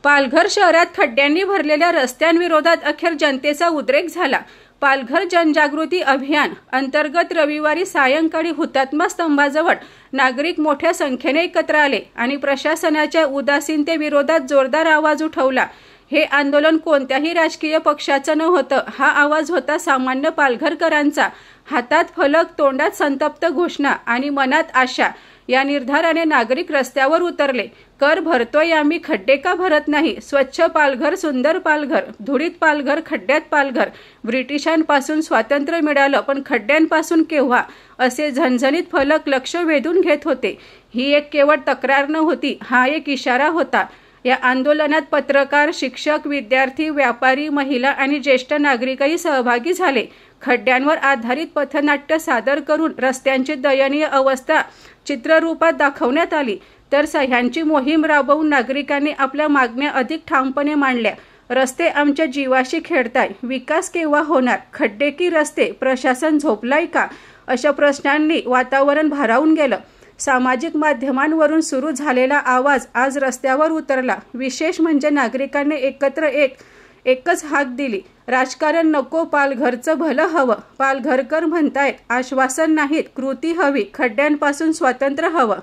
पालघर शहरात खड्ड्यांनी भरलेल्या रस्त्यांविरोधात अखेर जनतेचा उद्रेक झाला। पालघर जनजागृती अभियान अंतर्गत रविवारी सायंकाळी हुतात्मा स्तंभाजवळ नागरिक मोठ्या संख्येने एकत्र आले आणि प्रशासनाच्या उदासीनतेविरोधात जोरदार आवाज उठवला। हे आंदोलन कोणत्याही राजकीय पक्षाचं नव्हतं, हा आवाज होता सामान्य पालघरकरांचा। हातात फलक, तोंडात संतप्त घोषणा आणि मनात आशा। या निर्धाराने नागरिक रस्त्यावर उतरले। कर भरतोय आम्ही, खड्डे का भरत नाही। स्वच्छ पालघर, सुंदर पालघर, धुळीत पालघर, खड्ड्यात पालघर। ब्रिटिशांपासून स्वातंत्र्य मिळालं, पण खड्ड्यांपासून केव्हा, असे झणझणीत फलक लक्ष वेधून घेत होते। ही एक केवळ तक्रार नव्हती, हा एक इशारा होता। या आंदोलनात पत्रकार, शिक्षक, विद्यार्थी, व्यापारी, महिला आणि ज्येष्ठ नागरिकही सहभागी झाले। खड्ड्यांवर आधारित पथनाट्य सादर करून रस्त्यांची दयनीय अवस्था चित्ररूपात दाखवण्यात आली, तर सह्यांची मोहीम राबवून नागरिकांनी आपल्या मागण्या अधिक ठामपणे मांडल्या। रस्ते आमच्या जीवाशी खेळताय, विकास केव्हा होणार, खड्डे की रस्ते, प्रशासन झोपलाय का, अशा प्रश्नांनी वातावरण भारावून गेलं। सामाजिक माध्यमांवरून सुरू झालेला आवाज आज रस्त्यावर उतरला। विशेष म्हणजे नागरिकांनी एकत्र एकच हाक दिली, राजकारण नको, पालघरचं भलं हवं। पालघरकर म्हणतायत, आश्वासन नाहीत, कृती हवी, खड्ड्यांपासून स्वातंत्र्य हवं।